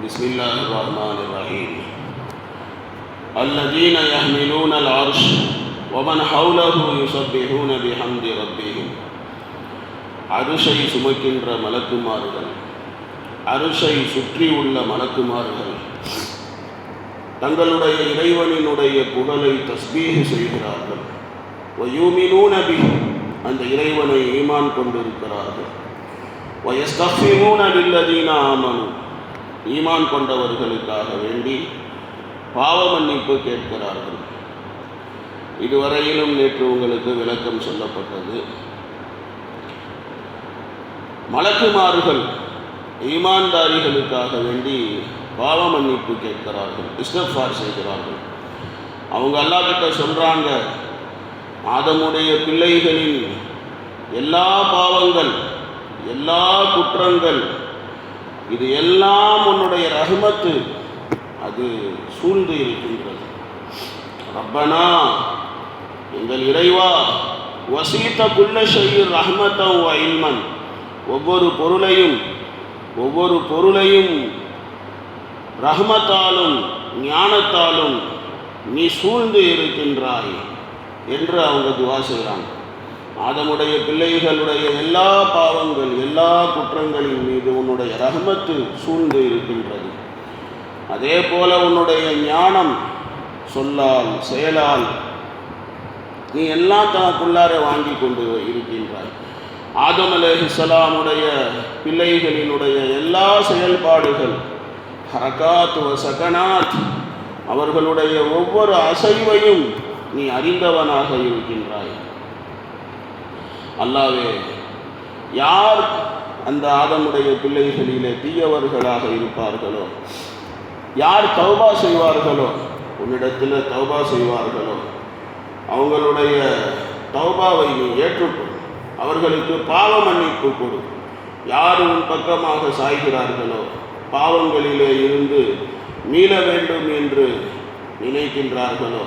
بسم الله الرحمن الرحيم الذين يحملون العرش ومن حوله يسبحون بحمد ربهم அருஷை சுமக்கின்ற மலக்குமார்கள், அருஷை சுற்றியுள்ள மலக்குமார்கள் தங்களுடைய இறைவனினுடைய புகழை தஸ்பீஹ் செய்கிறார்கள். வயூமினூன பிஹி, அந்த இறைவனை ஈமான் கொண்டிருக்கிறார்கள். வயஸ்தஃபிரூன லில்லதீன ஆமனு, ஈமான் கொண்டவர்களுக்காக வேண்டி பாவ மன்னிப்பு கேட்கிறார்கள். இதுவரையிலும் நேற்று உங்களுக்கு விளக்கம் சொல்லப்பட்டது. மலக்குமார்கள் ஈமான்தாரிகளுக்காக வேண்டி பாவ மன்னிப்பு கேட்கிறார்கள், இஸ்திக்ஃபார் செய்கிறார்கள். அவங்க அல்லாஹ் கிட்ட சொல்கிறாங்க, ஆதமுடைய பிள்ளைகளின் எல்லா பாவங்கள், எல்லா குற்றங்கள், இது எல்லாம் உன்னுடைய ரஹ்மத்து அது சூழ்ந்து இருக்கின்றது. ரப்பனா, எங்கள் இறைவா, வசீத குல்ல ஷைஇன் ரஹ்மத்தன் வ இல்மன், ஒவ்வொரு பொருளையும் ரஹ்மத்தாலும் ஞானத்தாலும் நீ சூழ்ந்து இருக்கின்றாய் என்று அவங்க துவா செய்கிறாங்க. ஆதமுடைய பிள்ளைகளுடைய எல்லா பாவங்கள், எல்லா குற்றங்களின் மீது உன்னுடைய ரஹ்மத்து சூழ்ந்து இருக்கின்றது. அதே போல உன்னுடைய ஞானம், சொல்லால் செயலால் நீ எல்லாம் தனக்குள்ளார வாங்கி கொண்டு இருக்கின்றாய். ஆதம் அலைஹிஸ்ஸலாமுடைய பிள்ளைகளினுடைய எல்லா செயல்பாடுகள், ஹரகாத் வ சகனாத், அவர்களுடைய ஒவ்வொரு அசைவையும் நீ அறிந்தவனாக இருக்கின்றாய். அல்லாவே, யார் அந்த ஆதமுடைய பிள்ளைகளிலே தீயவர்களாக இருப்பார்களோ, யார் தௌபா செய்வார்களோ, உன்னிடத்தில் தௌபா செய்வார்களோ, அவங்களுடைய தௌபாவை நீ ஏற்றுக்கொள், அவர்களுக்கு பாவ மன்னிப்பு கொடு. யார் உன் பக்கமாக சாய்கிறார்களோ, பாவங்களிலே இருந்து மீள வேண்டும் என்று நினைக்கின்றார்களோ,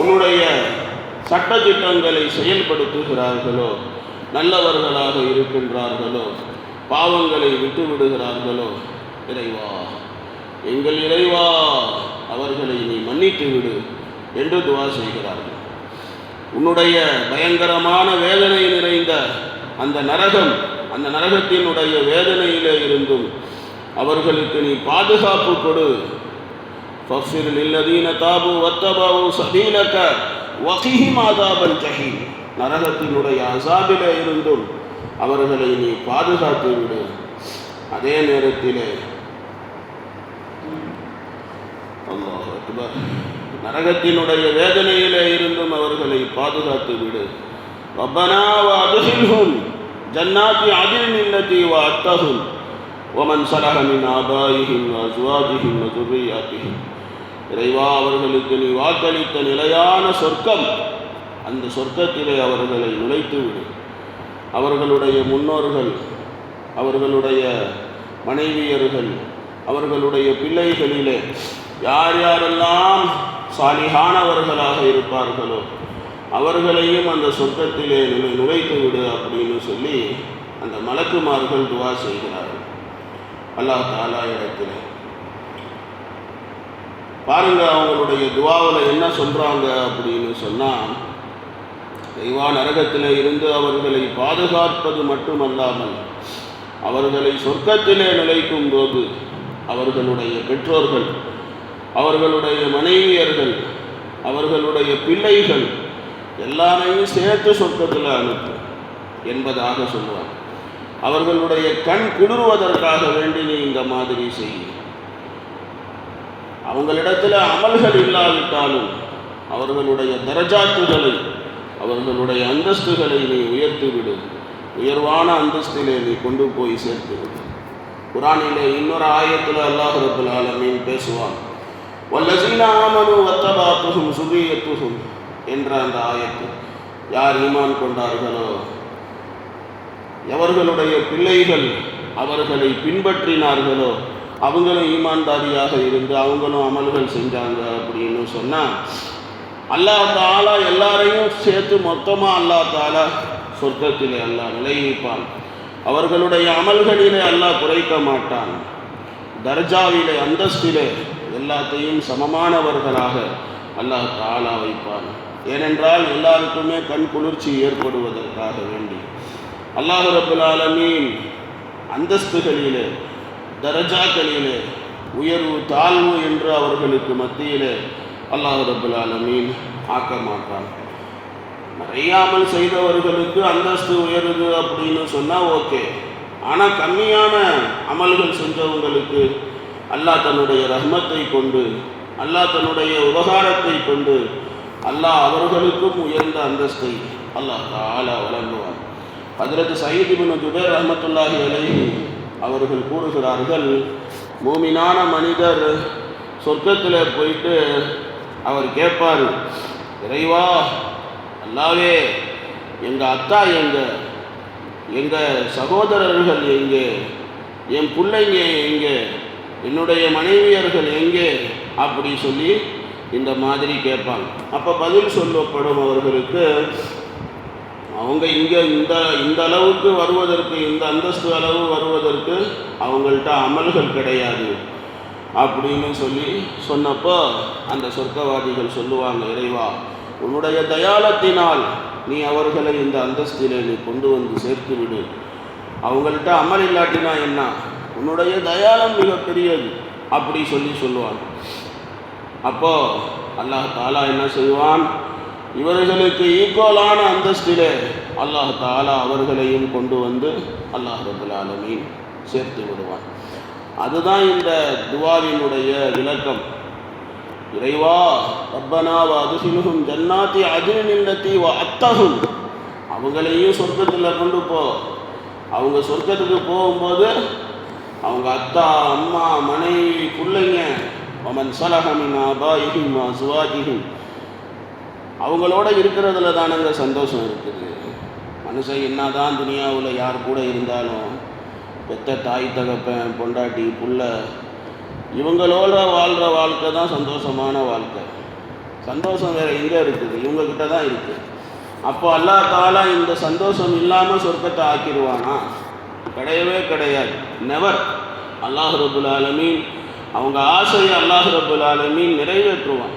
உன்னுடைய சட்டத்திட்டங்களை செயல்படுத்துகிறார்களோ, நல்லவர்களாக இருக்கின்றார்களோ, பாவங்களை விட்டு விடுகிறார்களோ, இறைவா, எங்கள் இறைவா, அவர்களை நீ மன்னித்து விடு என்று துவா செய்கிறார்கள். உன்னுடைய பயங்கரமான வேதனை நிறைந்த அந்த நரகம், அந்த நரகத்தினுடைய வேதனையிலே இருந்தும் அவர்களுக்கு நீ பாதுகாப்பு கொடு. ஃபஃபிர் லில்லதீன தாபு வத்தபவு சபீலக வகிஹிம் அஸாபல் ஜஹீம், நரகத்தினுடைய அஸாபிலே இருந்தும் அவர்களை நீ பாதுகாத்து விடு. அதே நேரத்திலே அல்லாஹ் அக்பர், நரகத்தினுடைய வேதனையிலே இருந்தும் அவர்களை பாதுகாத்து விடு. ரப்பனா வ அத்ஹில்ஹும் ஜன்னாத்தி அத்ன் அல்லதி வஅத்தஹும் வமன் ஸலஹ மின் ஆபாயிஹிம் வ அஸ்வாஜிஹிம் வ ذُرِّيَّاتِهِمْ, இறைவா, அவர்களுக்கு நீ வாக்களித்த நிலையான சொர்க்கம், அந்த சொர்க்கத்திலே அவர்களை நுழைத்து விடு. அவர்களுடைய முன்னோர்கள், அவர்களுடைய மனைவியர்கள், அவர்களுடைய பிள்ளைகளிலே யார் யாரெல்லாம் சாலிஹானவர்களாக இருப்பார்களோ அவர்களையும் அந்த சொர்க்கத்திலே நுழைத்து விடு அப்படின்னு சொல்லி அந்த மலக்குமார்கள் துவா செய்கிறார்கள் அல்லாஹ் தஆலா இடத்துல. பாருங்க, அவங்களுடைய துவாவில் என்ன சொல்கிறாங்க அப்படின்னு சொன்னால், தெய்வா, நரகத்திலே இருந்து அவர்களை பாதுகாப்பது மட்டுமல்லாமல் அவர்களை சொர்க்கத்திலே நுழைக்கும் போது அவர்களுடைய பெற்றோர்கள், அவர்களுடைய மனைவியர்கள், அவர்களுடைய பிள்ளைகள் எல்லாரையும் சேர்த்து சொர்க்கத்தில் அனுப்பு என்பதாக சொல்லுவார். அவர்களுடைய கண் குளிர்வதற்காக வேண்டி நீ இந்த மாதிரி செய். அவங்களிடத்தில் அமல்கள் இல்லாவிட்டாலும் அவர்களுடைய தரஜாத்துகளை, அவர்களுடைய அந்தஸ்துகளை நீ உயர்த்தி விடு, உயர்வான அந்தஸ்திலே நீ கொண்டு போய் சேர்த்து விடு. குர்ஆனிலே இன்னொரு ஆயத்தில் அல்லாஹ் ரப்பல் ஆலமீன் பேசுவான், வல்லஸீன ஆமனு வத்தபஅத்துஹும் ஸுர்ரிய்யத்துஹும் என்ற அந்த ஆயத்து, யார் ஈமான் கொண்டார்களோ, எவர்களுடைய பிள்ளைகள் அவர்களை பின்பற்றினார்களோ, அவங்களும் ஈமான்தாரியாக இருந்து அவங்களும் அமல்கள் செஞ்சாங்க அப்படின்னு சொன்னால், அல்லாஹ் தஆலா எல்லாரையும் சேர்த்து மொத்தமாக அல்லாஹ் தஆலா சொர்க்கத்திலே அல்லாஹ் நிலைநிற்பான். அவர்களுடைய அமல்களிலே அல்லாஹ் குறைக்க மாட்டான். தர்ஜாவிலே அந்தஸ்திலே எல்லாத்தையும் சமமானவர்களாக அல்லாஹ் தஆலா வைப்பான். ஏனென்றால் எல்லாருக்குமே கண் குளிர்ச்சி ஏற்படுவதற்காக வேண்டி அல்லாஹ் ரப்பல் ஆலமீன் அந்தஸ்துகளிலே தரஜாக்களிலே உயர்வு தாழ்வு என்று அவர்களுக்கு மத்தியிலே அல்லாஹ் ரப்பல் ஆலமீன் ஆக்க மாட்டான். நிறைய அமல் செய்தவர்களுக்கு அந்தஸ்து உயருது அப்படின்னு சொன்னால் ஓகே. ஆனால் கம்மியான அமல்கள் செஞ்சவங்களுக்கு அல்லாஹ் தன்னுடைய ரஹ்மத்தை கொண்டு அல்லாஹ் தன்னுடைய உபகாரத்தை கொண்டு அல்லாஹ் அவர்களுக்கும் உயர்ந்த அந்தஸ்தை அல்லாஹ் தஆலா வழங்குவார். ஹஜ்ரத் சயீத் இப்னு ஜுபைர் ரஹ்மத்துல்லாஹி அலைஹி அவர்கள் கூறுகிறார்கள், மூமினான மனிதர் சொர்க்கத்தில் போயிட்டு அவர் கேட்பார், இறைவா அல்லாவே எங்கள் அத்தா எங்கே, எங்கள் சகோதரர்கள் எங்கே, என் பிள்ளைங்க எங்கே, என்னுடைய மனைவியர்கள் எங்கே அப்படி சொல்லி இந்த மாதிரி கேட்பாங்க. அப்போ பதில் சொல்லப்படும் அவர்களுக்கு, அவங்க இங்கே இந்த அளவுக்கு வருவதற்கு, இந்த அந்தஸ்து அளவு வருவதற்கு அவங்கள்ட்ட அமல்கள் கிடையாது அப்படின்னு சொன்னப்போ அந்த சொர்க்கவாதிகள் சொல்லுவாங்க, இறைவா உன்னுடைய தயாளத்தினால் நீ அவர்களை இந்த அந்தஸ்திலே நீ கொண்டு வந்து சேர்த்து விடு. அவங்கள்ட்ட அமல் இல்லாட்டினா என்ன, உன்னுடைய தயாளம் மிகப்பெரியது அப்படி சொல்லுவாங்க. அப்போ அல்லாஹ் தஆலா என்ன செய்வான், இவர்களுக்கு ஈக்குவலான அந்தஸ்திலே அல்லாஹ் தஆலா அவர்களையும் கொண்டு வந்து அல்லாஹ் ரப்பல் ஆலமீன் சேர்த்து விடுவான். அதுதான் இந்த துஆவினுடைய விளக்கம். இறைவா ரப்பனா வஅத்கில்ஹும் ஜன்னாத்தி அத்னின் அல்லதி வஅத்தஹும், அவங்களையும் சொர்க்கத்தில் கொண்டு போ. அவங்க சொர்க்கத்துக்கு போகும்போது அவங்க அத்தா அம்மா மனைவி பிள்ளைங்க வமன் ஸலஹ மின் ஆபாஇஹிம் வ அஸ்வாஜிஹிம் அவங்களோட இருக்கிறதுல தானங்க சந்தோஷம் இருக்குது. மனுஷன் என்னதான் துனியாவில் யார் கூட இருந்தாலும் பெத்த தாய் தகப்பன் பொண்டாட்டி புள்ள இவங்களோட வாழ்கிற வாழ்க்கை தான் சந்தோஷமான வாழ்க்கை. சந்தோஷம் வேறு எங்கே இருக்குது, இவங்கக்கிட்ட தான் இருக்குது. அப்போ அல்லாஹ் தஆலா இந்த சந்தோஷம் இல்லாமல் சொர்க்கத்தை ஆக்கிடுவானா? கிடையவே கிடையாது. நெவர். அல்லாஹ் ரப்பல் ஆலமீன் அவங்க ஆசையை அல்லாஹ் ரப்பல் ஆலமீன் நிறைவேற்றுவான்.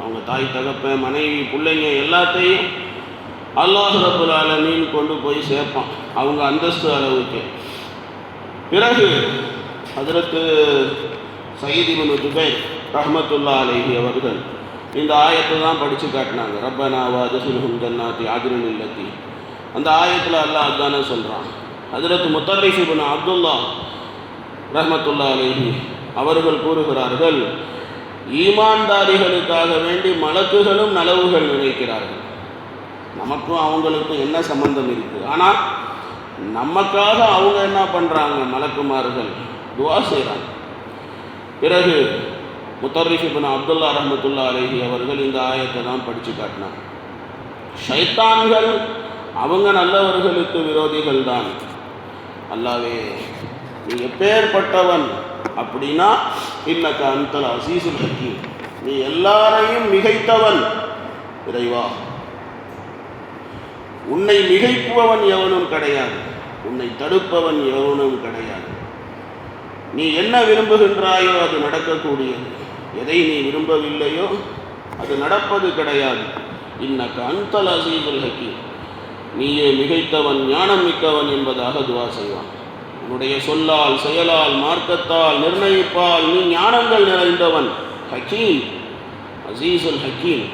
அவங்க தாய் தகப்பன் மனைவி பிள்ளைங்க எல்லாத்தையும் அல்லாஹ் ரப்பல் ஆலமீன் கொண்டு போய் சேர்ப்பான் அவங்க அந்தஸ்து அளவுக்கு. பிறகு ஹஜ்ரத் சயீத் இப்னு ஜுபைர் ரஹ்மத்துல்லாஹி அலைஹி அவர்கள் இந்த ஆயத்தை தான் படித்து காட்டினாங்க. ரப்பனா வஅத்கில்ஹும் ஜன்னாத்தி அத்னின் அல்லதி, அந்த ஆயத்தில் அல்லாஹ் அதானே சொல்கிறான். ஹஜ்ரத் முத்தர்ரிஃப் இப்னு அப்துல்லாஹ் ரஹ்மத்துல்லாஹி அலைஹி அவர்கள் கூறுகிறார்கள், ஈமான்தாரிகளுக்காக வேண்டி மலக்குகளும் நலவுகள் நினைக்கிறார்கள். நமக்கும் அவங்களுக்கும் என்ன சம்பந்தம் இருக்குது? ஆனால் நமக்காக அவங்க என்ன பண்ணுறாங்க, மலக்குமார்கள் துஆ செய்கிறாங்க. பிறகு முத்தர்ரிஃப் இப்னு அப்துல்லாஹ் ரஹ்மத்துல்லாஹி அலைஹி அவர்கள் இந்த ஆயத்தை தான் படித்து காட்டினாங்க. ஷைத்தான்கள் அவங்க நல்லவர்களுக்கு விரோதிகள் தான். அல்லாவே நீ எப்பேற்பட்டவன் அப்படின்னா, இன்னக அன்தல் அஸீஸுல் ஹக்கீம், நீ எல்லாரையும் மிகைத்தவன். இறைவா உன்னை மிகைப்பவன் எவனும் கிடையாது, உன்னை தடுப்பவன் எவனும் கிடையாது. நீ என்ன விரும்புகின்றாயோ அது நடக்கக்கூடியது, எதை நீ விரும்பவில்லையோ அது நடப்பது கிடையாது. இன்னக அன்தல் அஸீஸுல் ஹக்கீம், நீயே மிகைத்தவன் ஞானம் மிக்கவன் என்பதாக துஆ செய்வான். உன்னுடைய சொல்லால் செயலால் மார்க்கத்தால் நிர்ணயிப்பால் நீ ஞானங்கள் நிறைந்தவன். ஹக்கீம், அஸீஸுல் ஹக்கீம்,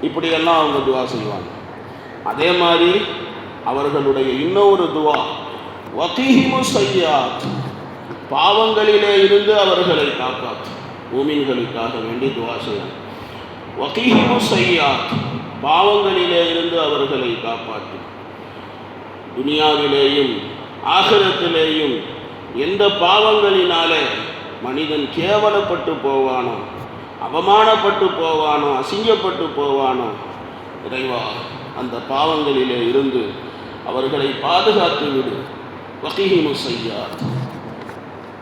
இப்படியெல்லாம் அவங்க துஆ செய்வாங்க. அதே மாதிரி அவர்களுடைய இன்னொரு துஆ, வகீஹிமு ஸய்யாத், பாவங்களிலே இருந்து அவர்களை காப்பாற்று. மூமின்களுக்காக வேண்டி துஆ செய்வாங்க. வகீஹிமு ஸய்யாத், பாவங்களிலே இருந்து அவர்களை காப்பாற்று. துனியாவிலேயும் ஆகிரத்திலேயும் எந்த பாவங்களினாலே மனிதன் கேவலப்பட்டு போவானோ, அவமானப்பட்டு போவானோ, அசிங்கப்பட்டு போவானோ, இறைவா அந்த பாவங்களிலே இருந்து அவர்களை பாதுகாத்து விடு. வகீஹிமு ஸய்யாத்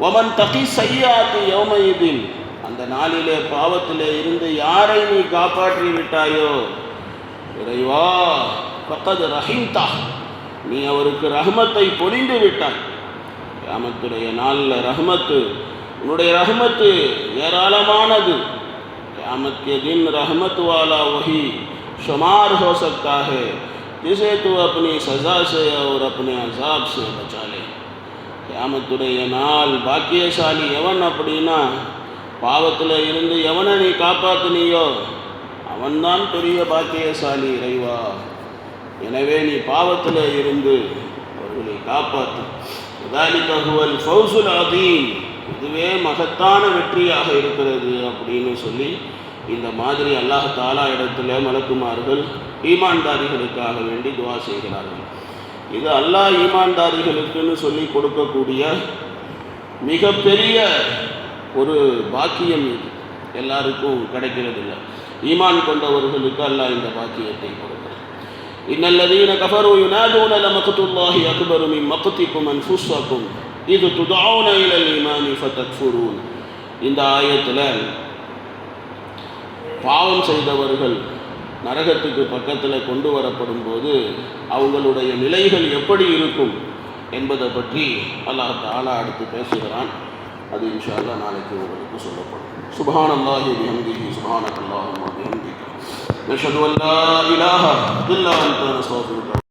வமன் தகி ஸய்யாத் யௌமஇதின், அந்த நாளிலே பாவத்திலே இருந்து யாரை நீ காப்பாற்றி விட்டாயோ இறைவா, ஃபக்கத் ரஹிம்தா, நீ அவருக்கு ரஹ்மத்தை பொழிந்து விட்டாய். கியாமத்துடைய நாளில் ரஹ்மத்து, உன்னுடைய ரஹ்மத்து ஏராளமானது. क़यामत के दिन रहमत वाला वही शुमार हो सकता है जिसे तू अपनी सज़ा से और अपने अजाब से बचा ले. क़यामத்துடைய நாள் பாக்கியசாலி எவன் அப்படின்னா, பாவத்தில் இருந்து எவனை நீ காப்பாற்றினியோ அவன்தான் பெரிய பாக்கியசாலி இறைவா. எனவே நீ பாவத்தில் இருந்து அவர்களை காப்பாற்று. ذلك هو الفوز العظيم, இதுவே மகத்தான வெற்றியாக இருக்கிறது அப்படின்னு சொல்லி இந்த மாதிரி அல்லாஹ் தாலா இடத்துல மலக்குமார்கள் ஈமான்தாரிகளுக்காக வேண்டி துவா செய்கிறார்கள். இது அல்லாஹ் ஈமான்தாரிகளுக்குன்னு சொல்லி கொடுக்கக்கூடிய மிகப்பெரிய ஒரு பாக்கியம். இது எல்லாருக்கும் கிடைக்கிறதில்லை. ஈமான் கொண்டவர்களுக்கு அல்லாஹ் இந்த பாக்கியத்தை கொடுக்கிறார். இன்னல்லதீன கஃபரு யுனாதூன லமக்துல்லாஹி அக்பரு மின் மக்திக்கும் அன்ஃபுஸக்கும் இது துதஊன இலல் ஈமானி ஃபதக்ஃபுரூன். இந்த ஆயத்தில் பாவம் செய்தவர்கள் நரகத்துக்கு பக்கத்தில் கொண்டு வரப்படும் போது அவங்களுடைய நிலைகள் எப்படி இருக்கும் என்பதை பற்றி அல்லாஹ் தஆலா அடுத்து பேசுகிறான். அது இன்ஷா அல்லாஹ் நாளைக்கு உங்களுக்கு சொல்லப்படும். சுப்ஹானல்லாஹி வ பிஹம்திஹி சுப்ஹானக்கல்லாஹும்ம வ பிஹம்திக நஷ்ஹது அன் லா இலாஹா இல்லா அன்த நஸ்தக்ஃபிருக.